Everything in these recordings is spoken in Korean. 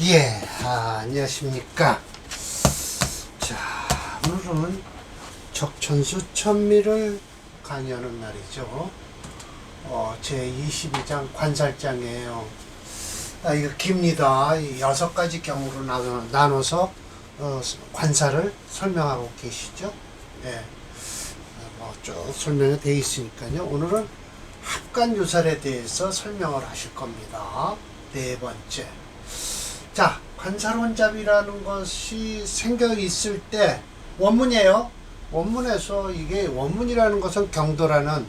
예, 안녕하십니까. 자, 오늘은 적천수 천미를 강의하는 날이죠. 제 22장 관살장이에요. 이거 깁니다. 6가지 경우로 나눠서 관살을 설명하고 계시죠. 예, 쭉 설명이 되어 있으니까요. 오늘은 합관유살에 대해서 설명을 하실 겁니다. 네 번째. 자, 관살혼잡이라는 것이 생겨 있을 때 원문이에요. 원문에서 이게 원문이라는 것은 경도라는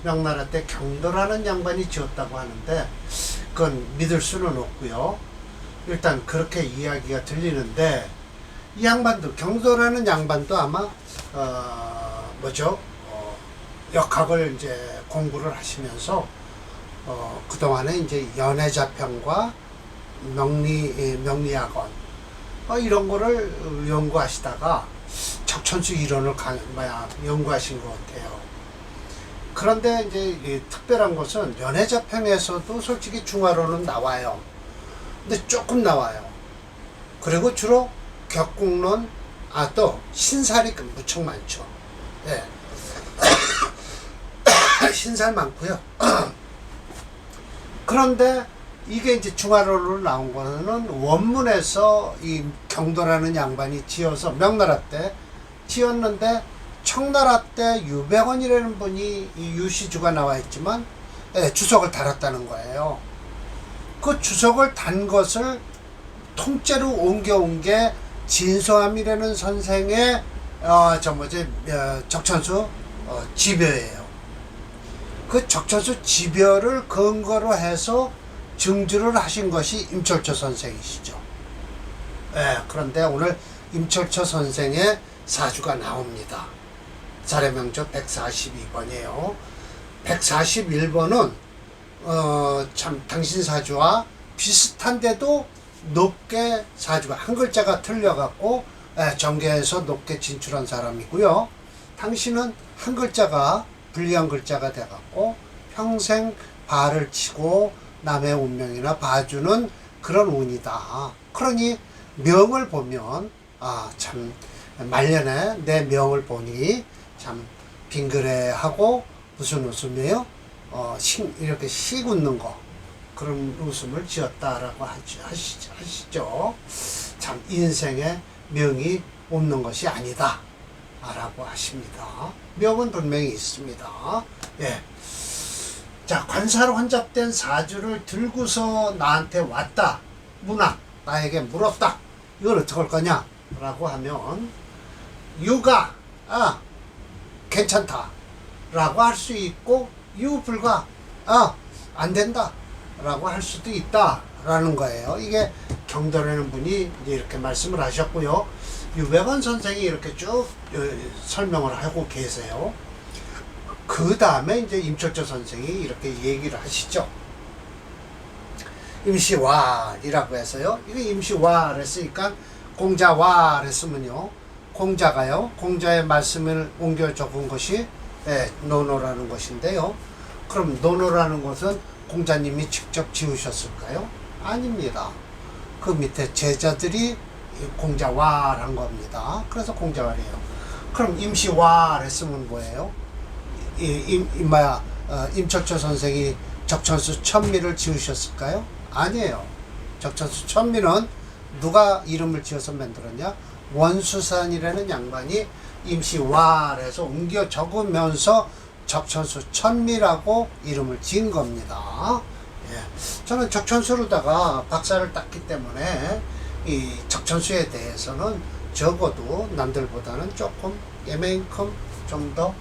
명나라 때 경도라는 양반이 지었다고 하는데 그건 믿을 수는 없고요. 일단 그렇게 이야기가 들리는데 이 양반도 경도라는 양반도 아마 역학을 이제 공부를 하시면서 그동안에 이제 연해자평과 명리학원 이런 거를 연구하시다가 적천수 이론을 연구하신 것 같아요. 그런데 이제 특별한 것은 연해자평에서도 솔직히 중화론은 나와요. 근데 조금 나와요. 그리고 주로 격국론, 또 신살이 무척 많죠. 예. 신살 많고요. 그런데 이게 이제 중화론으로 나온 거는 원문에서 이 경도라는 양반이 지어서 명나라 때 지었는데 청나라 때 유백원이라는 분이 이 유시주가 나와 있지만 주석을 달았다는 거예요. 그 주석을 단 것을 통째로 옮겨온 게 진소암이라는 선생의 적천수 지벼예요. 그 적천수 지벼를 근거로 해서 증주를 하신 것이 임철초 선생이시죠. 그런데 오늘 임철초 선생의 사주가 나옵니다. 자례명조 142번이에요. 141번은 참 당신 사주와 비슷한데도 높게 사주가 한 글자가 틀려갖고 정계에서 높게 진출한 사람이고요. 당신은 한 글자가 불리한 글자가 돼갖고 평생 발을 치고 남의 운명이나 봐주는 그런 운이다. 그러니 명을 보면 참 말년에 내 명을 보니 참 빙그레하고 무슨 웃음이에요? 이렇게 씩 웃는 거 그런 웃음을 지었다라고 하시죠. 참 인생에 명이 없는 것이 아니다 라고 하십니다. 명은 분명히 있습니다. 예. 자, 관사로 혼잡된 사주를 들고서 나한테 왔다. 나에게 물었다. 이걸 어떻게 할 거냐? 라고 하면 유가 괜찮다 라고 할 수 있고 유불가 안 된다 라고 할 수도 있다 라는 거예요. 이게 경도라는 분이 이제 이렇게 말씀을 하셨고요. 유백원 선생이 이렇게 쭉 설명을 하고 계세요. 그 다음에 이제 임철초 선생이 이렇게 얘기를 하시죠. 임시왈이라고 해서요. 이게 임시왈 했으니까 공자왈 했으면요. 공자가요. 공자의 말씀을 옮겨 적은 것이 논어라는 것인데요. 그럼 논어라는 것은 공자님이 직접 지으셨을까요? 아닙니다. 그 밑에 제자들이 공자왈 한 겁니다. 그래서 공자왈이에요. 그럼 임시왈 했으면 뭐예요? 임철초 선생이 적천수 천미를 지으셨을까요? 아니에요. 적천수 천미는 누가 이름을 지어서 만들었냐? 원수산이라는 양반이 임시왈에서 옮겨 적으면서 적천수 천미라고 이름을 지은 겁니다. 저는 적천수로다가 박사를 땄기 때문에 이 적천수에 대해서는 적어도 남들보다는 조금 예매만큼 좀 더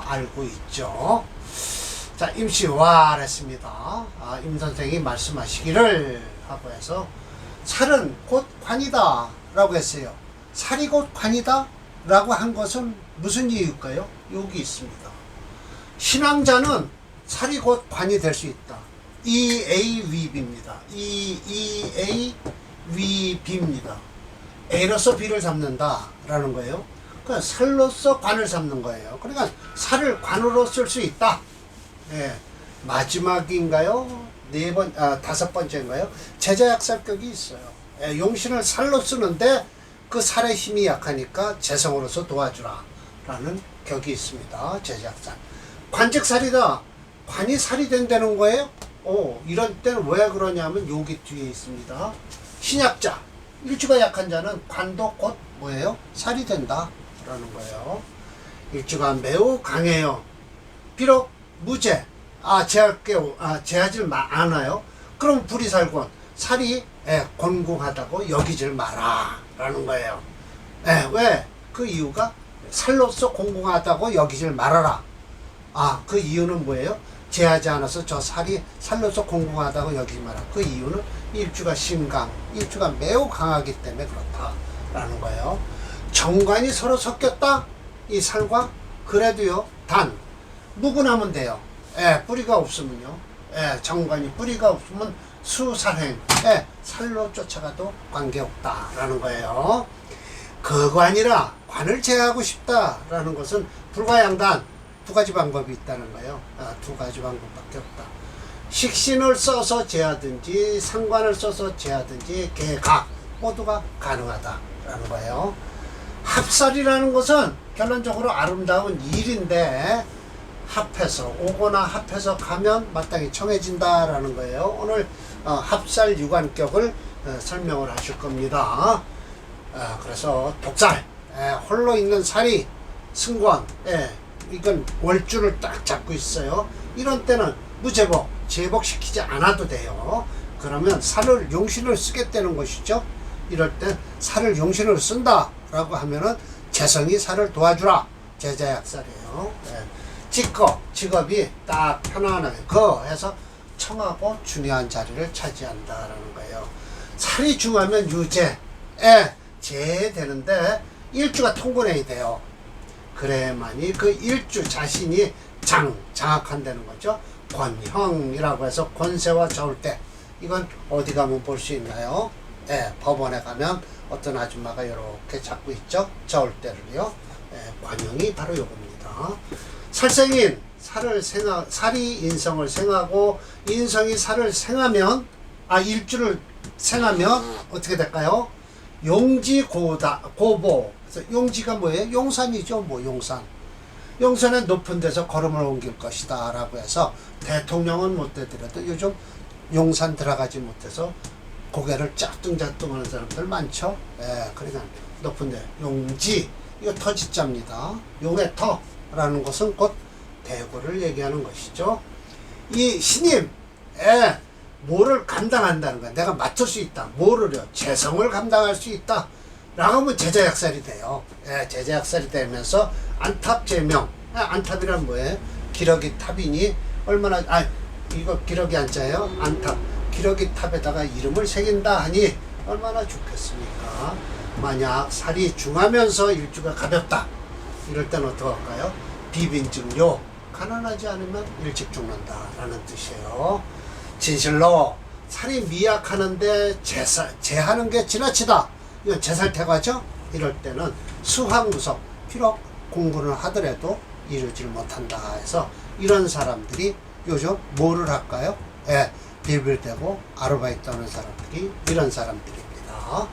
알고 있죠. 자, 임시왈 했습니다. 임 선생이 말씀하시기를 하고 해서 살은 곧 관이다 라고 했어요. 살이 곧 관이다 라고 한 것은 무슨 이유일까요? 여기 있습니다. 신앙자는 살이 곧 관이 될 수 있다. EAVB입니다. EAVB입니다. A로서 B를 잡는다 라는 거예요. 그러니까 살로서 관을 잡는 거예요. 그러니까 살을 관으로 쓸 수 있다. 마지막인가요? 다섯 번째인가요? 제자약살격이 있어요. 용신을 살로 쓰는데 그 살의 힘이 약하니까 재성으로서 도와주라 라는 격이 있습니다. 제작살. 관직살이다. 관이 살이 된다는 거예요? 이런 때는 왜 그러냐면 여기 뒤에 있습니다. 신약자. 일주가 약한 자는 관도 곧 뭐예요? 살이 된다 라는 거예요. 일주가 매우 강해요. 비록 무죄, 제하질 않아요. 그럼 불이살권, 살이 곤궁하다고 여기질 마라 라는 거예요. 왜? 그 이유가 살로서 곤궁하다고 여기질 말아라. 그 이유는 뭐예요? 제하지 않아서 저 살이 살로서 곤궁하다고 여기지 마라. 그 이유는 일주가 심강, 일주가 매우 강하기 때문에 그렇다라는 거예요. 정관이 서로 섞였다? 이 살과? 그래도요, 단, 무근하면 돼요. 뿌리가 없으면요. 정관이 뿌리가 없으면 수살행, 살로 쫓아가도 관계없다라는 거예요. 거관이라 관을 제하고 싶다라는 것은 불가양단, 두 가지 방법이 있다는 거예요. 두 가지 방법밖에 없다. 식신을 써서 제하든지 상관을 써서 제하든지 개각 모두가 가능하다라는 거예요. 합살이라는 것은 결론적으로 아름다운 일인데 합해서 오거나 합해서 가면 마땅히 청해진다라는 거예요. 오늘 합살 유관격을 설명을 하실 겁니다. 그래서 독살, 홀로 있는 살이 승권, 이건 월주를 딱 잡고 있어요. 이런 때는 무제복, 제복시키지 않아도 돼요. 그러면 살을 용신을 쓰겠다는 것이죠. 이럴 때 살을 용신을 쓴다 라고 하면은 재성이 살을 도와주라. 제자약살이에요. 직업이 딱 편안하게 해서 청하고 중요한 자리를 차지한다라는 거예요. 살이 중하면 유제, 제되는데 일주가 통근해야 돼요. 그래야만이 그 일주 자신이 장악한다는 거죠. 권형이라고 해서 권세와 저울대. 이건 어디 가면 볼 수 있나요? 법원에 가면 어떤 아줌마가 이렇게 잡고 있죠. 저울대를요. 관형이 바로 요겁니다. 살생인, 살이 인성을 생하고 인성이 살을 생하면, 일주를 생하면 어떻게 될까요? 고보. 그래서 용지가 뭐예요? 용산이죠. 용산. 용산에 높은 데서 걸음을 옮길 것이다 라고 해서 대통령은 못 되더라도 요즘 용산 들어가지 못해서 고개를 짜뚱짜뚱 하는 사람들 많죠. 그러니까 높은 데 용지, 이거 터지자입니다. 용의 터라는 것은 곧 대고를 얘기하는 것이죠. 이 신임, 뭐를 감당한다는 거야. 내가 맡을 수 있다. 뭐를요? 재성을 감당할 수 있다. 라고 하면 제자약살이 돼요. 제자약살이 되면서 안탑제명. 안탑이란 뭐예요? 기러기 탑이니 얼마나, 이거 기러기 안자예요? 안탑. 기러기 탑에다가 이름을 새긴다 하니 얼마나 좋겠습니까? 만약 살이 중하면서 일주가 가볍다. 이럴 땐 어떡할까요? 비빈증요. 가난하지 않으면 일찍 죽는다라는 뜻이에요. 진실로 살이 미약하는데 제하는 게 지나치다. 이건 제살태가죠. 이럴 때는 수학무석, 비록 공부를 하더라도 이루질 못한다 해서 이런 사람들이 요즘 뭐를 할까요? 빌빌대고 아르바이트 하는 사람들이 이런 사람들입니다.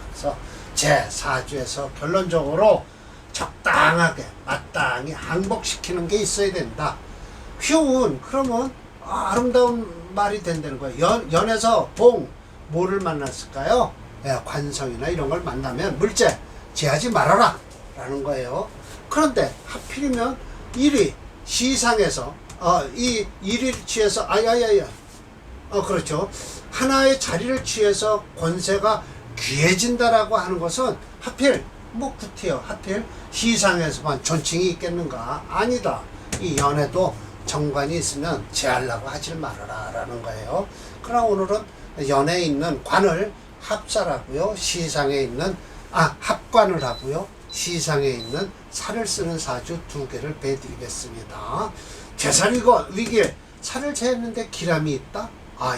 그래서 제4주에서 결론적으로 적당하게 마땅히 항복시키는 게 있어야 된다. 휴운, 그러면 아름다운 말이 된다는 거예요. 연에서 뭐를 만났을까요? 관성이나 이런 걸 만나면 물제 제하지 말아라 라는 거예요. 그런데 하필이면 일이 시상에서 이 일을 취해서 그렇죠. 하나의 자리를 취해서 권세가 귀해진다라고 하는 것은 하필 구태여 하필 시상에서만 존칭이 있겠는가? 아니다. 이 연에도 정관이 있으면 제하려고 하질 말아라 라는 거예요. 그러나 오늘은 연에 있는 관을 합사라고요. 시상에 있는 합관을 하고요. 시상에 있는 살을 쓰는 사주 두 개를 배드리겠습니다. 제살이고 위기에 살을 재했는데 기람이 있다.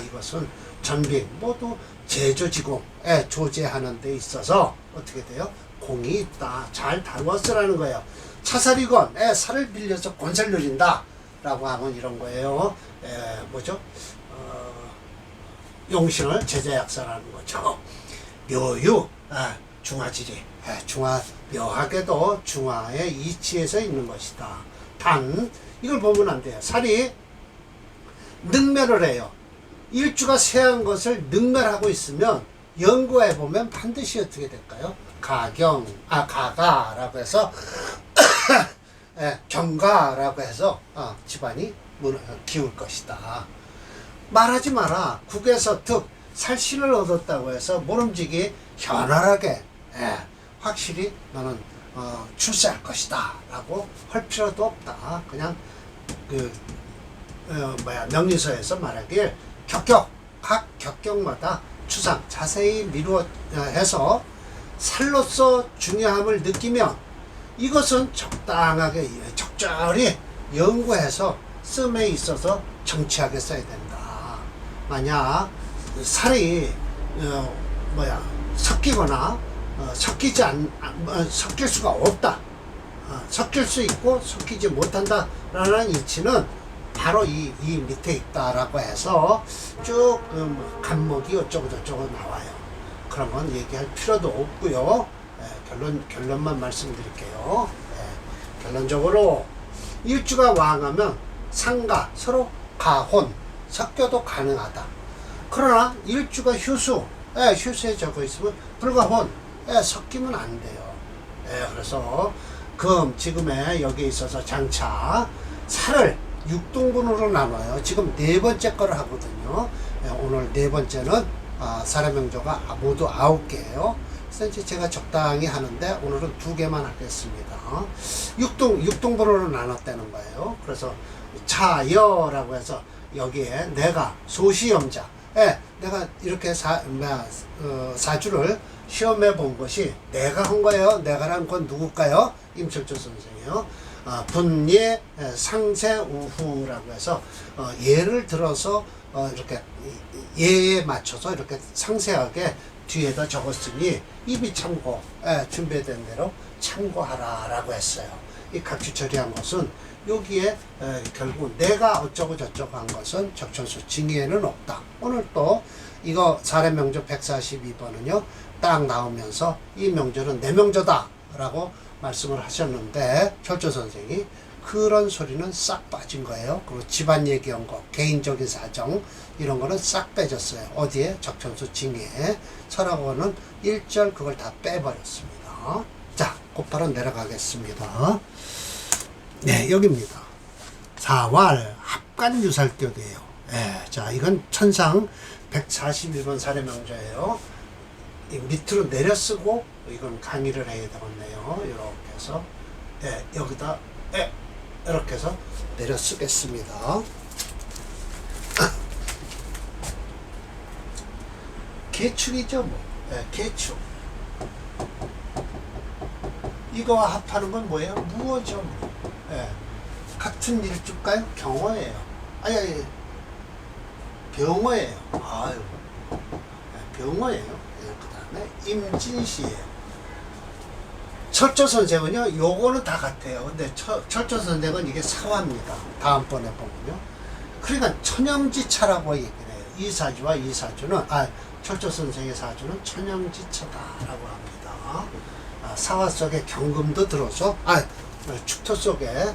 이것은 전빙 모두 제조지공에 조제하는 데 있어서 어떻게 돼요? 공이 있다. 잘 다루었으라는 거예요. 차살이건 살을 빌려서 권세를 누린다 라고 하면 이런 거예요. 용신을 제자약살하는 거죠. 묘유, 중화지리, 중화, 묘하게도 중화의 이치에서 있는 것이다. 단 이걸 보면 안 돼요. 살이 능멸을 해요. 일주가 쇠한 것을 능멸하고 있으면 연구해 보면 반드시 어떻게 될까요? 가가라고 해서 경가라고 해서 집안이 기울 것이다. 말하지 마라. 국에서 득 살신을 얻었다고 해서 모름지기 현활하게 확실히 너는 출세할 것이다 라고 할 필요도 없다. 그냥 명리서에서 말하길 격격 각 격격마다 추상 자세히 미루어해서 살로서 중요함을 느끼면 이것은 적당하게 적절히 연구해서 씀에 있어서 정치하게 써야 된다. 만약 살이 섞이거나 섞일 수가 없다. 섞일 수 있고 섞이지 못한다라는 이치는 바로 이 밑에 있다라고 해서 쭉 간목이 어쩌고 저쩌고 나와요. 그런 건 얘기할 필요도 없고요. 결론만 말씀드릴게요. 결론적으로 일주가 왕하면 상가 서로 가혼 섞여도 가능하다. 그러나 일주가 휴수에 적어 있으면 불가혼 섞이면 안 돼요. 그래서 지금의 여기에 있어서 장차 살을 6등분으로 나눠요. 지금 네 번째 거를 하거든요. 오늘 네 번째는 살의 명조가 모두 9개예요. 그래서 이제 제가 적당히 하는데 오늘은 2개만 하겠습니다. 6등분으로 나눴다는 거예요. 그래서 차여라고 해서 여기에 내가 소시험자 내가 이렇게 사주를 시험해 본 것이 내가 한 거예요. 내가란 건 누굴까요? 임철조 선생이요. 분예 상세 우후라고 해서 예를 들어서 이렇게 예에 맞춰서 이렇게 상세하게 뒤에다 적었으니 입이 참고 준비된 대로 참고하라 라고 했어요. 이 각주 처리한 것은 여기에 결국 내가 어쩌고 저쩌고 한 것은 적천수 징의에는 없다. 오늘 또 이거 사례명조 142번은요 딱 나오면서 이 명조는 내 명조다 라고 말씀을 하셨는데 철조 선생이 그런 소리는 싹 빠진 거예요. 그리고 집안 얘기한 거, 개인적인 사정 이런 거는 싹 빼졌어요. 어디에? 적천수 징의에. 설하고는 1절 그걸 다 빼버렸습니다. 자, 곧바로 내려가겠습니다. 네, 여기입니다. 4왈 합간유살격이에요. 자, 이건 천상 141번 사례명조예요. 밑으로 내려 쓰고 이건 강의를 해야 되겠네요. 이렇게 해서 여기다 이렇게 해서 내려 쓰겠습니다. 계축이죠 뭐. 계축. 이거와 합하는 건 뭐예요? 무어죠 뭐. 같은 일주일까요? 경어예요. 아니 병어예요. 아유 병어예요. 그 다음에 임진시예요. 철조 선생은요, 요거는 다 같아요. 근데 철조 선생은 이게 사화입니다. 다음번에 보면요. 그러니까 천영지차라고 얘기를 해요. 이 사주와 이 사주는, 철조 선생의 사주는 천영지차다라고 합니다. 사화 속에 경금도 들어서, 축토 속에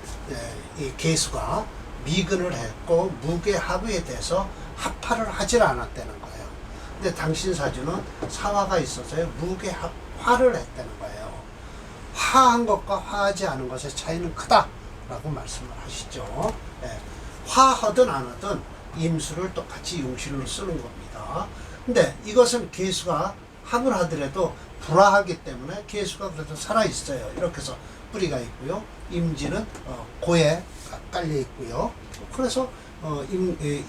이 계수가 미근을 했고, 무게합의에 대해서 합파를 하질 않았다는 거예요. 근데 당신 사주는 사화가 있어서요, 무게합화를 했다는 거예요. 화한 것과 화하지 않은 것의 차이는 크다라고 말씀을 하시죠. 화하든 안 하든 임수를 똑같이 용실로 쓰는 겁니다. 근데 이것은 계수가 합을 하더라도 불화하기 때문에 계수가 그래도 살아있어요. 이렇게 해서 뿌리가 있고요. 임지는 고에 깔려 있고요. 그래서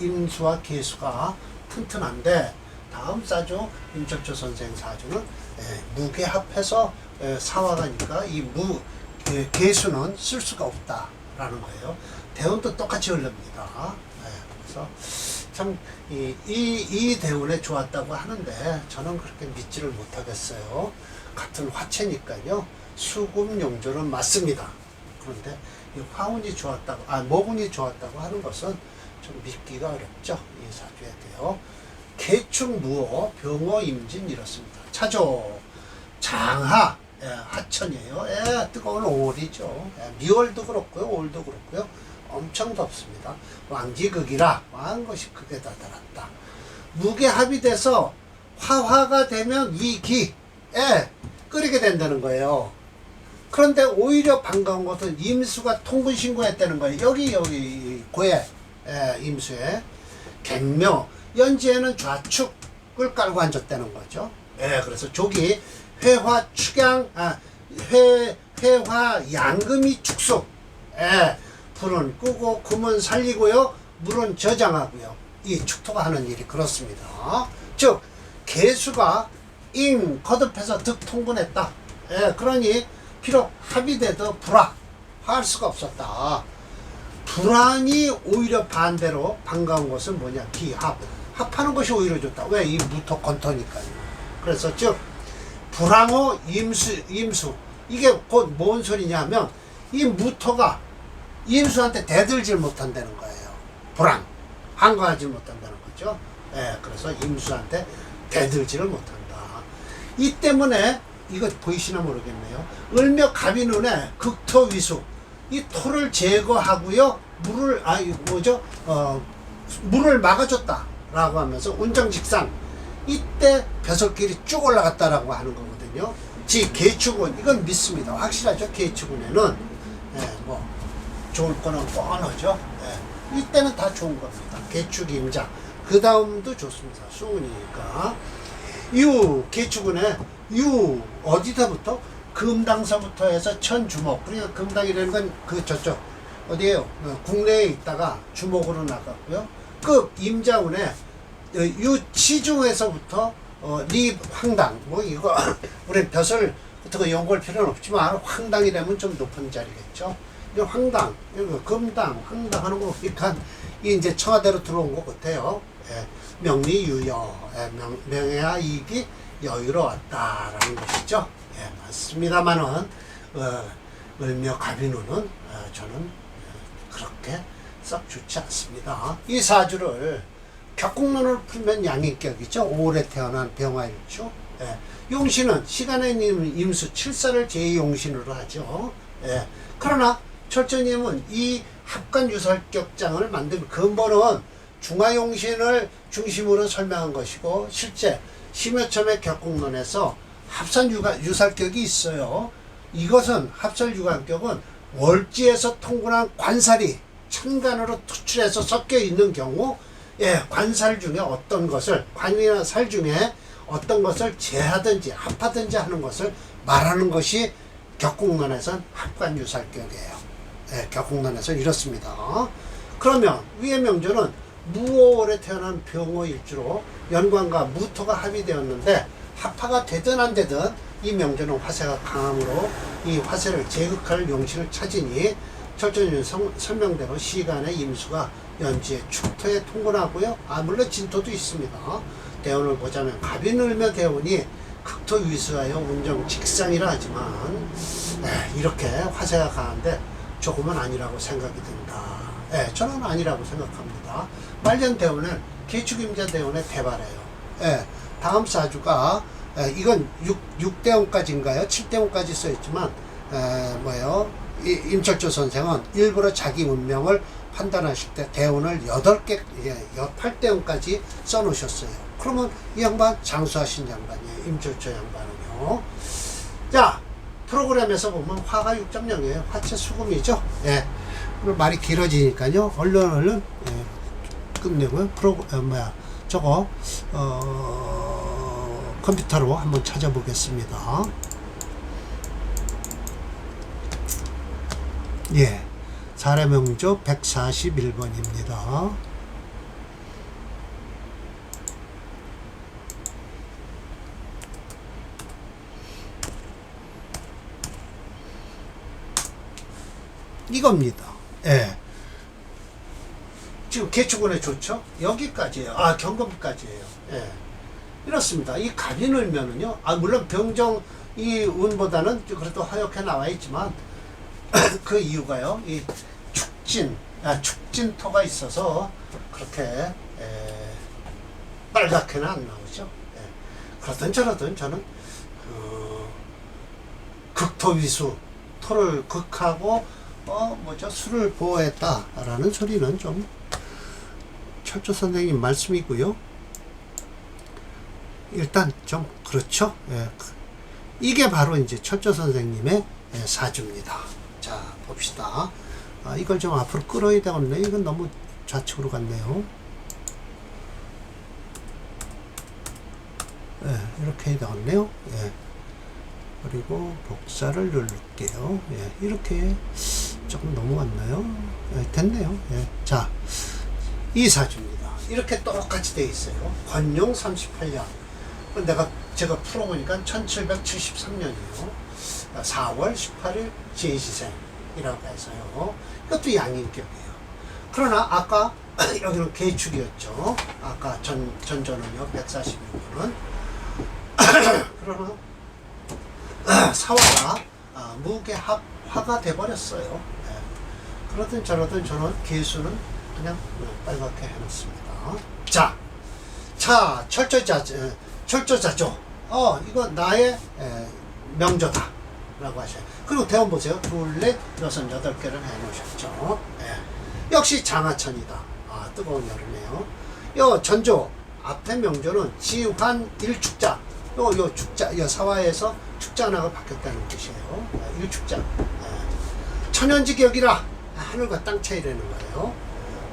임수와 계수가 튼튼한데 다음 사주 임철조 선생 사주는 무게합해서 사화가니까 이 계수는 쓸 수가 없다라는 거예요. 대운도 똑같이 흐릅니다. 그래서 참 이 대운에 좋았다고 하는데 저는 그렇게 믿지를 못하겠어요. 같은 화체니까요. 수금 용조는 맞습니다. 그런데 이 화운이 좋았다고, 모군이 좋았다고 하는 것은 좀 믿기가 어렵죠. 이 사주에 대해요. 개축 무호 병호 임진 이렇습니다. 차조 장하 하천이에요. 뜨거운 5월이죠. 미월도 그렇고요, 5월도 그렇고요. 엄청 덥습니다. 왕지극이라 왕것이 극에 다다랐다. 무게 합의돼서 화화가 되면 위기에 끓이게 된다는 거예요. 그런데 오히려 반가운 것은 임수가 통분 신고했다는 거예요. 여기 고에 임수에 갱묘 연지에는 좌축을 깔고 앉았다는 거죠. 그래서 조기 회화 축양 회화 양금이 축소. 불은 끄고 금은 살리고요. 물은 저장하고요. 이 축토가 하는 일이 그렇습니다. 즉 개수가 거듭해서 득 통분했다. 그러니 비록 합의돼도 불화할 수가 없었다. 불안이 오히려 반대로 반가운 것은 뭐냐? 기합. 합하는 것이 오히려 좋다. 왜? 이 무토 건토니까요. 그래서 즉 불황호 임수 이게 곧 뭔 소리냐면 이 무토가 임수한테 대들질 못한다는 거예요. 불황 한가하지 못한다는 거죠. 그래서 임수한테 대들지를 못한다. 이 때문에 이거 보이시나 모르겠네요. 을묘 갑이 눈에 극토위수 이 토를 제거하고요. 물을 막아줬다라고 하면서 운정직상 이때 벼슬길이 쭉 올라갔다라고 하는 거거든요. 개축운 이건 믿습니다. 확실하죠. 개축운에는 뭐 좋을 거는 뻔하죠. 이때는 다 좋은 겁니다. 개축임자 그 다음도 좋습니다. 수운이니까 개축운에 어디서부터 금당서부터 해서 천주목. 그러니까 금당이라는 건 그 저쪽 어디에요? 국내에 있다가 주목으로 나갔고요. 임자운에 치중에서부터 리 황당 뭐 이거 우리 벼슬 같은 거 연구할 필요는 없지만 황당이라면 좀 높은 자리겠죠. 이 황당, 금당, 황당 하는 거 보니까 이제 청와대로 들어온 것 같아요. 명리유여, 명예와 이익이 여유로웠다라는 것이죠. 맞습니다만은 을묘 갑인우는 저는 그렇게 썩 좋지 않습니다. 이 사주를 격국론을 풀면 양인격이죠. 5월에 태어난 병화일주. 용신은 시간의 임수 7사를 제2용신으로 하죠. 그러나 철저님은 이 합관유살격장을 만든 근본은 중화용신을 중심으로 설명한 것이고 실제 심여첨의 격국론에서 합산유살격이 있어요. 이것은 합산유살격은 월지에서 통분한 관살이 천간으로 투출해서 섞여 있는 경우 관살 중에 어떤 것을 관이나 살 중에 어떤 것을 제하든지 합하든지 하는 것을 말하는 것이 격국론에선 합관유살격이에요. 격국론에서 이렇습니다. 그러면 위의 명조는 무오월에 태어난 병호일주로 연관과 무토가 합의되었는데 합화가 되든 안 되든 이 명조는 화세가 강함으로 이 화세를 제극할 용신을 찾으니 철저히 설명대로 시간의 임수가 연지의 축토에 통근하고요. 물론 진토도 있습니다. 대운을 보자면 갑이 늘며 대운이 극토 위수하여 운정 직상이라 하지만 이렇게 화세가 강한데 조금은 아니라고 생각이 든다. 저는 아니라고 생각합니다. 말년 대운은 개축임자 대운에 대발해요. 다음 사주가 이건 6대운까지인가요? 7대운까지 써있지만 임철조 선생은 일부러 자기 운명을 판단하실 때 대운을 8대운까지 써놓으셨어요. 그러면 이 양반 장수하신 양반이에요. 임철조 양반은요. 자, 프로그램에서 보면 화가 6.0이에요. 화체 수금이죠. 오늘 말이 길어지니까요. 얼른 끝내고요. 저거 컴퓨터로 한번 찾아보겠습니다. 사례명조 141번입니다. 이겁니다. 지금 개축운에 좋죠? 여기까지예요. 경금까지예요. 이렇습니다. 이 갑이 늘면은요, 물론 병정 이 운보다는 그래도 하얗게 나와 있지만 그 이유가요, 이 축진토가 있어서 그렇게 빨갛게는 안 나오죠. 예. 그러든 저러든 저는 극토위수, 토를 극하고 수를 보호했다라는 소리는 좀 철조 선생님 말씀이고요. 일단 좀 그렇죠. 예. 이게 바로 이제 철조 선생님의 사주입니다. 자, 봅시다. 이걸 좀 앞으로 끌어야 되겠네. 이건 너무 좌측으로 갔네요. 예, 이렇게 해야 되겠네요. 예. 그리고 복사를 누를게요. 예, 이렇게 조금 넘어갔나요? 예, 됐네요. 예. 자, 이 사주입니다. 이렇게 똑같이 돼 있어요. 권용 38년. 제가 풀어보니까 1773년이에요. 4월 18일 제시생이라고 해서요. 이것도 양인격이에요. 그러나 아까 여기는 개축이었죠. 아까 전조는요 146년은 그러나 사화가 무게합화가 돼버렸어요. 네. 그러든 저러든 저는 개수는 그냥 빨갛게 해놨습니다. 자, 철저자죠. 이거 나의 명조다 라고 하셔요. 그리고 대원 보세요. 둘, 넷, 여섯, 여덟 개를 해놓으셨죠. 역시 장하천이다. 뜨거운 여름이에요. 요 전조 앞에 명조는 지환 일축자. 요 축자, 요 사화에서 축자나가 바뀌었다는 뜻이에요. 일축자. 천연지격이라 하늘과 땅 차이라는 거예요.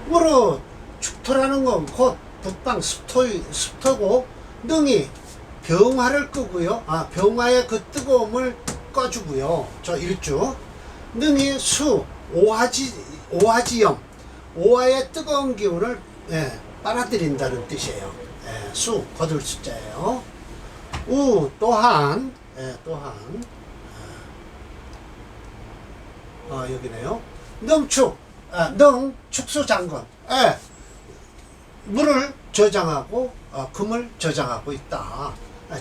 무릇 축토라는 건 곧 북방 습토고 능이 병화를 끄고요. 병화의 그 뜨거움을 꺼주고요. 저 일주. 능이 수 오화지염. 오화의 뜨거운 기운을 빨아들인다는 뜻이에요. 수 거둘 숫자예요. 우 또한 여기네요. 능 축수장건. 물을 저장하고 금을 저장하고 있다.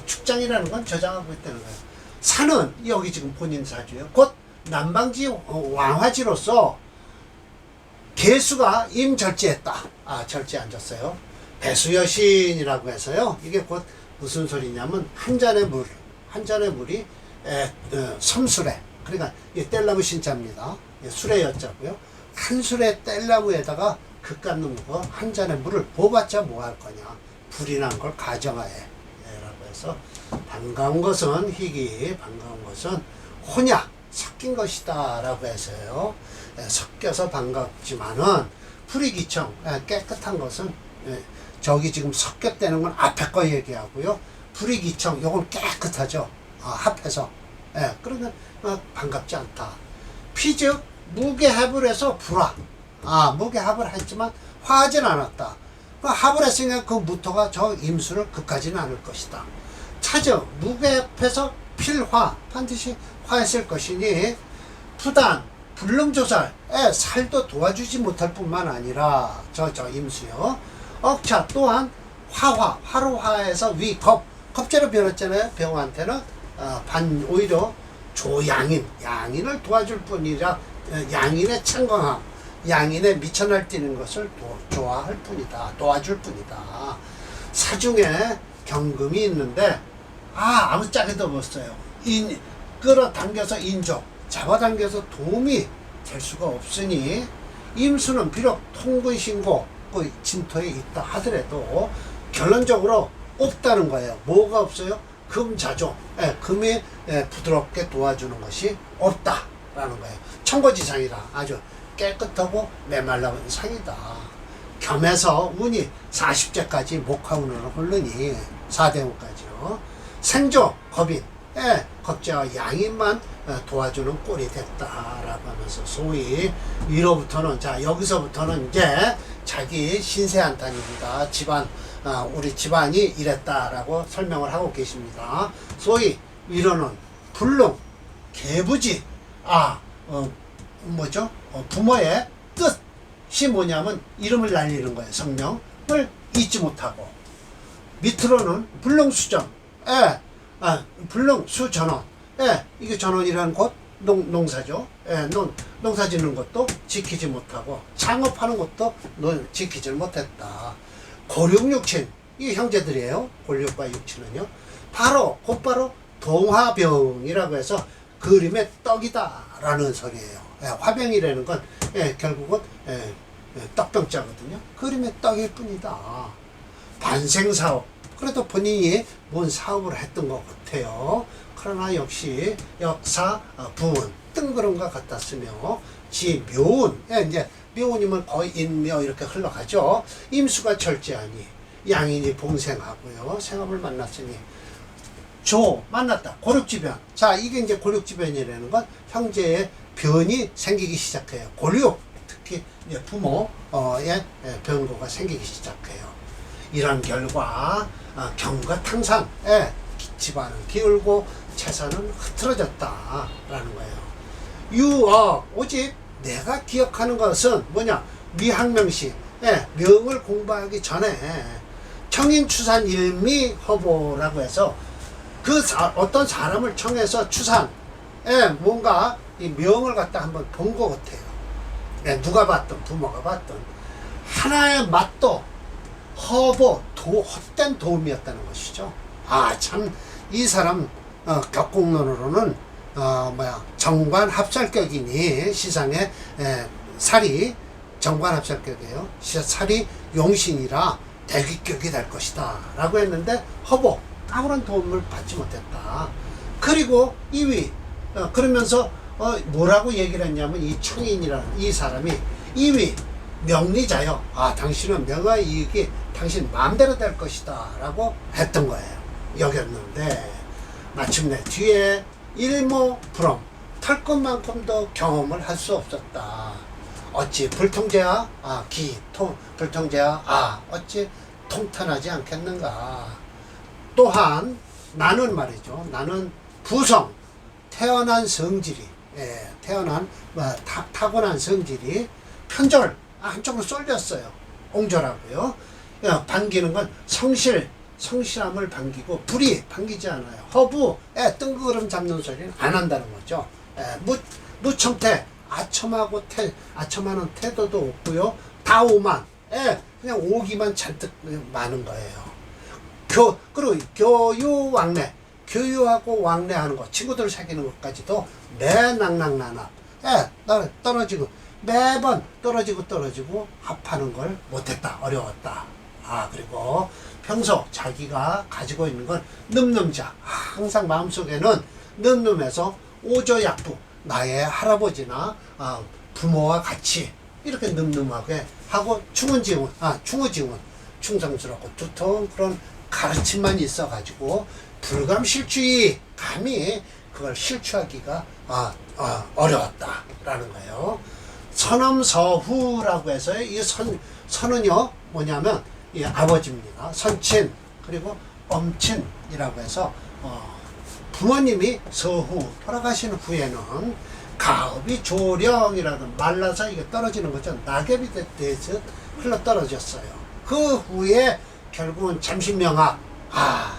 축장이라는 건 저장하고 있다는 거예요. 산은 여기 지금 본인 사주예요. 곧 남방지 왕화지로서 개수가 임절제했다. 절제 안 졌어요. 배수여신이라고 해서요. 이게 곧 무슨 소리냐면 한 잔의 물이 섬수레. 그러니까 이게 뗄나무 신자입니다. 수레 여자고요. 한 수레 뗄나무에다가 그깟 놈거 한 잔의 물을 부어봤자 뭐 할 거냐. 불이 난 걸 가정하에. 라고 해서 반가운 것은 희귀, 반가운 것은 혼약, 섞인 것이다. 라고 해서요. 섞여서 반갑지만은 불이기청, 깨끗한 것은 저기 지금 섞였다는 건 앞에 거 얘기하고요. 불이기청, 요건 깨끗하죠. 합해서. 그러면 반갑지 않다. 피즉 무게합을 해서 불화. 무게합을 했지만 화하진 않았다. 합을 했으니까 그 무토가 저 임수를 극하지는 않을 것이다. 차즉 무게합해서 필화, 반드시 화했을 것이니 부단 불능조살, 살도 도와주지 못할 뿐만 아니라 저 임수요. 억차 또한 화로 화해서 겁제로 변했잖아요. 병한테는 오히려 양인을 도와줄 뿐이라 양인의 창광함, 양인의 미쳐 날뛰는 것을 좋아할 뿐이다. 도와줄 뿐이다. 사중에 경금이 있는데 아무짝에도 없어요. 끌어당겨서 인조, 잡아당겨서 도움이 될 수가 없으니 임수는 비록 통근신고 그 진토에 있다 하더라도 결론적으로 없다는 거예요. 뭐가 없어요? 금자조. 금이 부드럽게 도와주는 것이 없다라는 거예요. 청거지상이라 아주 깨끗하고 메말라본 상이다. 겸해서 운이 40제까지 목화운으로 흐르니 4대운까지요. 생조, 겁인, 겁제와 양인만 도와주는 꼴이 됐다라고 하면서 소위 위로부터는 여기서부터는 이제 자기 신세한탄입니다. 우리 집안이 이랬다라고 설명을 하고 계십니다. 소위 위로는 불능, 계부지, 부모의 뜻이 뭐냐면 이름을 날리는 거예요. 성명을 잊지 못하고. 밑으로는 불능수전, 불능수전원, 이게 전원이라는 곳 농사죠. 농사 짓는 것도 지키지 못하고 창업하는 것도 지키지 못했다. 고륙육친, 이 형제들이에요. 골육과 육치는요. 바로 곧바로 동화병이라고 해서 그림의 떡이다라는 소리예요. 화병이라는 건 결국은 떡병자거든요. 그림의 떡일 뿐이다. 반생사업. 그래도 본인이 뭔 사업을 했던 것 같아요. 그러나 역시 역사 부운 뜬구름과 같았으며 지묘운 이제 묘운이면 거의 인묘 이렇게 흘러가죠. 임수가 절제하니 양인이 봉생하고요. 생업을 만났으니 조 만났다. 고륙지변. 자, 이게 이제 고륙지변이라는 건 형제의 변이 생기기 시작해요. 고륙, 특히 이제 부모의 변고가 생기기 시작해요. 이런 결과 경과 탕산에 집안은 기울고 재산은 흐트러졌다라는 거예요. 유억, 오직 내가 기억하는 것은 뭐냐? 미학명시, 명을 공부하기 전에 청인추산 일미허보라고 해서 어떤 사람을 청해서 추산에 뭔가 이 명을 갖다 한번 본 것 같아요. 누가 봤든 부모가 봤든 하나의 맛도 허보 헛된 도움이었다는 것이죠. 참 이 사람 격공론으로는 정관합살격이니 시상에 살이 정관합살격이에요. 살이 용신이라 대기격이 될 것이다 라고 했는데 허보 아무런 도움을 받지 못했다. 그리고 2위 그러면서 뭐라고 얘기를 했냐면 이 청인이라는 이 사람이 2위 명리자요. 당신은 명화이익이 당신 마음대로 될 것이다 라고 했던 거예요. 여겼는데 마침내 뒤에 일모불엄 탈 것만큼도 경험을 할 수 없었다. 어찌 불통제야? 불통제야? 어찌 통탄하지 않겠는가. 또한 나는 말이죠. 나는 부성 태어난 성질이 타고난 성질이 편절 한쪽으로 쏠렸어요. 옹졸하고요. 반기는 건 성실함을 반기고 불이 반기지 않아요. 허부 뜬구름 잡는 소리는 안 한다는 거죠. 무청태 아첨하는 태도도 없고요. 다오만 그냥 오기만 잔뜩 많은 거예요. 그리고 교유왕래 교유하고 왕래하는 것 친구들 사귀는 것까지도 매낭낭나나 떨어지고 매번 떨어지고 합하는 걸 못했다. 어려웠다. 그리고 평소 자기가 가지고 있는 건 늠름자 항상 마음속에는 늠름해서 오조약부 나의 할아버지나 부모와 같이 이렇게 늠름하게 하고 충은지운 충성스럽고 두터운 그런 가르침만 있어 가지고 불감실추이 감히 그걸 실추하기가 어려웠다라는 거예요. 선엄서후라고 해서 이 선은요 뭐냐면 이 아버지입니다. 선친 그리고 엄친이라고 해서 부모님이 서후 돌아가신 후에는 가업이 조령이라는 말라서 이게 떨어지는 거죠. 낙엽이 됐듯 흘러 떨어졌어요. 그 후에 결국은 잠신명학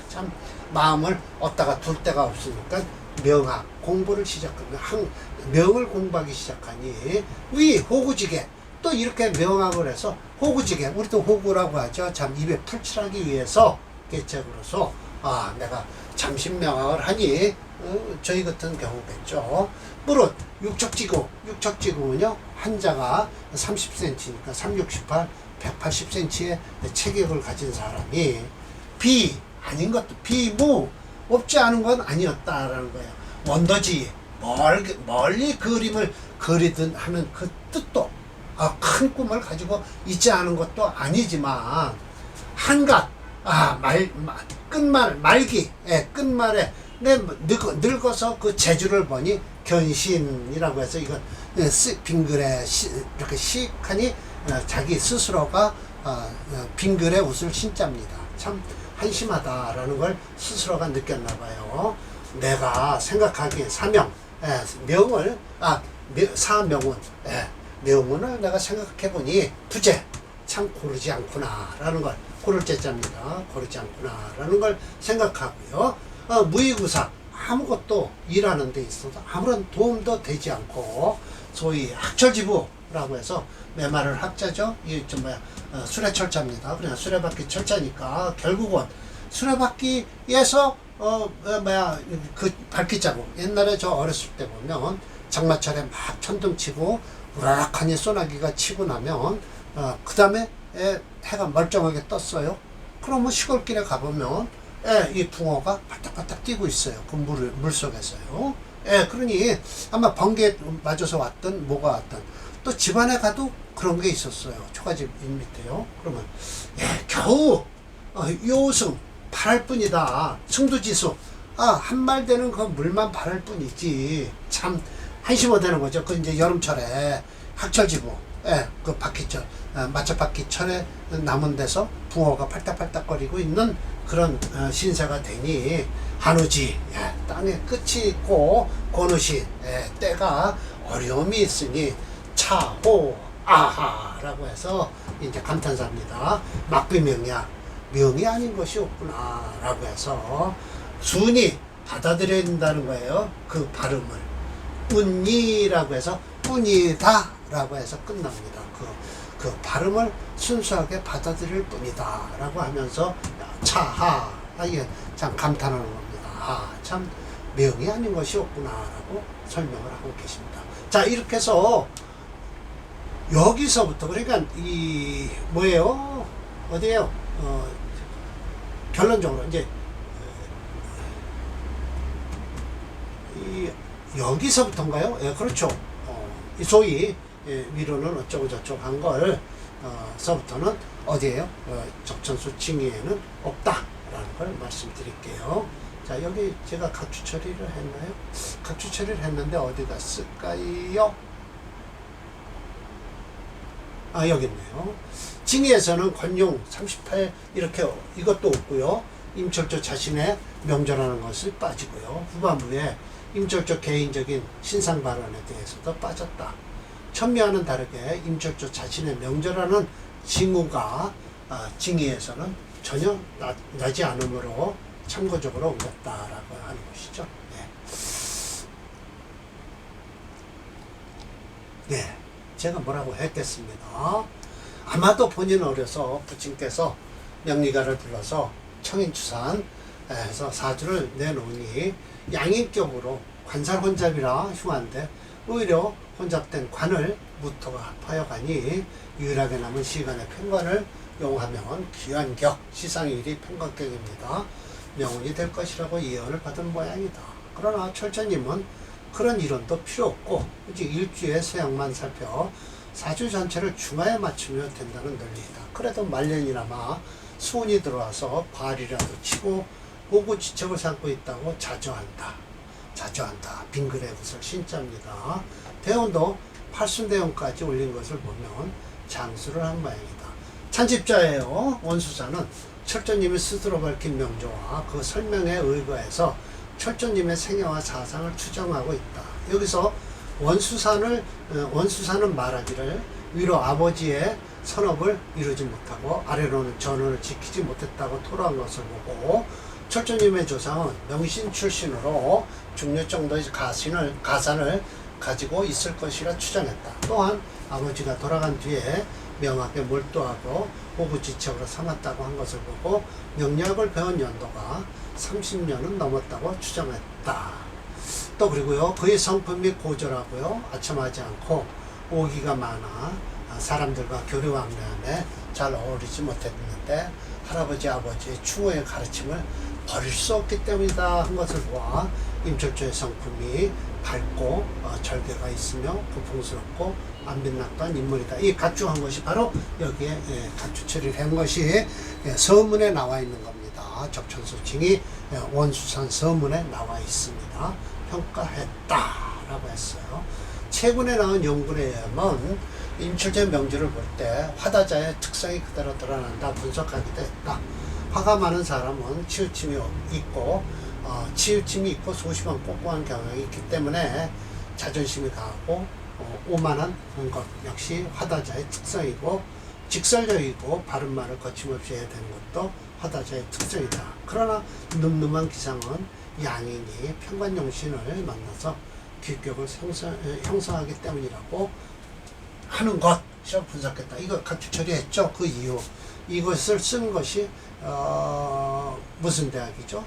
참 마음을 얻다가 둘 데가 없으니까 명학 공부를 시작하면 명을 공부하기 시작하니 위 호구지게 또 이렇게 명학을 해서 호구지게 우리도 호구라고 하죠. 참 입에 풀칠하기 위해서 계책으로서 내가 잠신명학을 하니 저희 같은 경우겠죠. 물론 육척지구는요 한자가 30cm니까 368 180cm의 체격을 가진 사람이 아닌 것도 비무 없지 않은 건 아니었다라는 거예요. 원더지 멀리 그림을 그리든 하는 그 뜻도 큰 꿈을 가지고 있지 않은 것도 아니지만 한갓 끝말에 늙어서 그 재주를 보니 견신이라고 해서 이건 빙글에 이렇게 시하니 자기 스스로가 빙글에 웃을 신자입니다. 참 한심하다라는 걸 스스로가 느꼈나 봐요. 내가 생각하기에 명운을 내가 생각해 보니 부재 참 고르지 않구나라는 걸 고를 제자입니다. 고르지 않구나라는 걸 생각하고요. 무이구사 아무것도 일하는 데 있어서 아무런 도움도 되지 않고 소위 학철지부 라고 해서 메마를 학자죠. 이게 좀 뭐야, 수레철자입니다. 그냥 수레바퀴 철자니까 결국은 수레바퀴에서 그 바퀴자국, 옛날에 저 어렸을 때 보면 장마철에 막 천둥 치고 우라락하니 소나기가 치고 나면 그 다음에 해가 멀쩡하게 떴어요. 그러면 시골길에 가보면 이 붕어가 바닥바닥 뛰고 있어요. 그 물 속에서요. 그러니 아마 번개에 맞아서 왔든 뭐가 왔든, 또 집안에 가도 그런 게 있었어요. 초가집 밑에요. 그러면 겨우 요승 바랄 뿐이다. 승두지수 한 말 되는 그 물만 바랄 뿐이지 참 한심어 되는 거죠. 그 이제 여름철에 학철지부 그 바퀴철 마차바퀴철에 남은 데서 붕어가 팔딱팔딱거리고 있는 그런 신세가 되니 한우지 땅에 끝이 있고 고누시 때가 어려움이 있으니 차호 아하라고 해서 이제 감탄사입니다. 막비명이야, 명이 아닌 것이 없구나 라고 해서 순히 받아들여야 된다는 거예요. 그 발음을 운이라고 해서 뿐이다 라고 해서 끝납니다. 그 발음을 순수하게 받아들일 뿐이다 라고 하면서 차하, 이게 참 감탄하는 겁니다. 참 명이 아닌 것이 없구나 라고 설명을 하고 계십니다. 자, 이렇게 해서 여기서부터, 그러니까 이 뭐예요? 어디에요? 결론적으로 이제 여기서부터인가요? 그렇죠. 소위 위로는 어쩌고 저쩌고 한 걸 서부터는 어디에요? 적천수 징의에는 없다라는 걸 말씀드릴게요. 자, 여기 제가 각주 처리를 했나요? 각주 처리를 했는데 어디 갔을까요? 여기 있네요. 징의에서는 권용 38 이렇게 이것도 없고요. 임철조 자신의 명절하는 것을 빠지고요. 후반부에 임철조 개인적인 신상 발언에 대해서도 빠졌다. 천미와는 다르게 임철조 자신의 명절하는 징후가 징의에서는 전혀 나지 않으므로 참고적으로 옮겼다라고 하는 것이죠. 네, 제가 뭐라고 했겠습니다. 아마도 본인 어려서 부친께서 명리가를 불러서 청인추산에서 사주를 내놓으니 양인격으로 관살 혼잡이라 흉한데 오히려 혼잡된 관을 무토가 파여가니 유일하게 남은 시간의 편관을 용하면 귀환격 시상일이 편관격입니다. 명운이 될 것이라고 예언을 받은 모양이다. 그러나 철저님은 그런 이론도 필요 없고 오직 일주의 서양만 살펴 사주 전체를 중화에 맞추면 된다는 논리이다. 그래도 말년이나마 수운이 들어와서 발이라도 치고 호구지척을 삼고 있다고 자조한다. 빙글의 구설 신자입니다. 대운도 팔순대운까지 올린 것을 보면 장수를 한 모양이다. 찬집자예요. 원수사는 철조님이 스스로 밝힌 명조와 그 설명에 의거해서 철조님의 생애와 사상을 추정하고 있다. 여기서 원수사는 말하기를 위로 아버지의 선업을 이루지 못하고 아래로는 전원을 지키지 못했다고 토로한 것을 보고 철조님의 조상은 명신 출신으로 중류 정도의 가산을 가지고 있을 것이라 추정했다. 또한 아버지가 돌아간 뒤에 명학에 몰두하고 호구지척으로 삼았다고 한 것을 보고 명리학을 배운 연도가 30년은 넘었다고 추정했다. 또 그리고요, 그의 성품이 고졸하고요, 아첨하지 않고 오기가 많아 사람들과 교류왕래함에 잘 어울리지 못했는데 할아버지 아버지의 추모의 가르침을 버릴 수 없기 때문이다 한 것을 보아 임철조의 성품이 밝고 절개가 있으며 고풍스럽고 안 빛났던 인물이다. 이 각주한 것이 바로 여기에 각주 처리를 한 것이 서문에 나와 있는 겁니다. 적천수칭이 원수산 서문에 나와 있습니다. 평가했다라고 했어요. 최근에 나온 연구에 의하면 임철조의 명주를 볼 때 화다자의 특성이 그대로 드러난다 분석하기도 했다. 화가 많은 사람은 치우침이 있고 소심한 꼼꼼한 경향이 있기 때문에 자존심이 강하고 오만한 것 역시 화다자의 특성이고 직설적이고 바른 말을 거침없이 해야 되는 것도 화다자의 특성이다. 그러나 늠름한 기상은 양인이 편관용신을 만나서 규격을 형성하기 때문이라고 하는 것이라고 분석했다. 이거 가출 처리했죠. 그 이유 이것을 쓴 것이 무슨 대학이죠?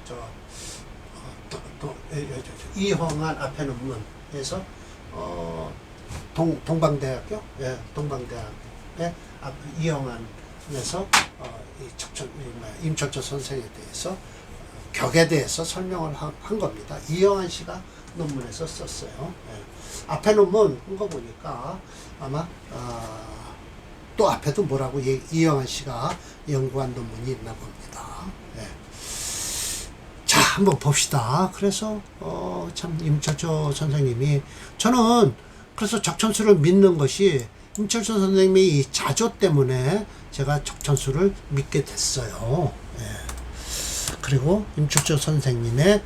이황한 앞에 논문에서 동방대학교, 예, 동방대학의 이황한에서 임철조 선생에 대해서 격에 대해서 설명을 한 겁니다. 이영한 씨가 논문에서 썼어요. 예. 앞에 논문 한 거 보니까 아마 또 앞에도 뭐라고 이영한 씨가 연구한 논문이 있나 봅니다. 예. 자, 한번 봅시다. 그래서 참 임철조 선생님이 저는 그래서 적천수를 믿는 것이 임철조 선생님의 이 자조 때문에 제가 적천수를 믿게 됐어요. 예. 그리고 임철조 선생님의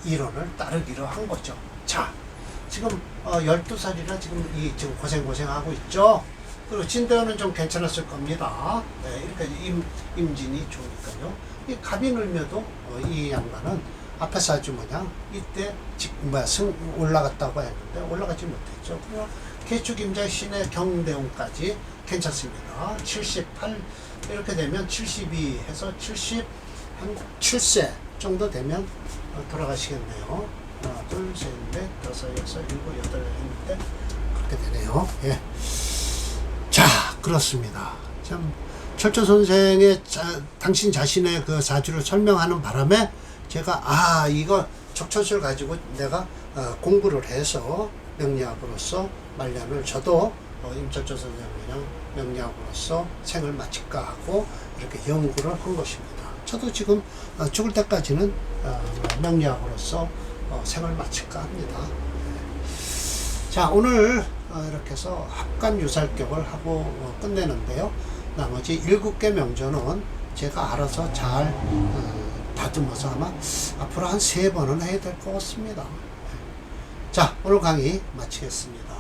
이론을 따르기로 한 거죠. 자, 지금 12살이라 지금 고생하고 있죠. 그리고 진대원은 좀 괜찮았을 겁니다. 네, 이렇게 임진이 좋으니까요. 이 갑인을며도 이 양반은 앞에서 아주 이때 올라갔다고 했는데 올라가지 못했죠. 그리고 개축임자 신의 경대원까지 괜찮습니다. 78 이렇게 되면 72 해서 77세 정도 되면 돌아가시겠네요. 하나, 둘, 셋, 넷, 다섯, 여섯, 일곱, 여덟, 일곱, 그렇게 되네요. 예. 자, 그렇습니다. 참 철조 선생의 당신 자신의 그 사주를 설명하는 바람에 제가 이거 적천수를 가지고 내가 공부를 해서 명리학으로서 말년을 저도 임철조 선생님이랑 명리학으로서 생을 마칠까 하고 이렇게 연구를 한 것입니다. 저도 지금 죽을 때까지는 명리학으로서 생을 마칠까 합니다. 자, 오늘 이렇게 해서 합간유살격을 하고 끝내는데요. 나머지 7개 명조는 제가 알아서 잘 다듬어서 아마 앞으로 한 3번은 해야 될 것 같습니다. 자, 오늘 강의 마치겠습니다.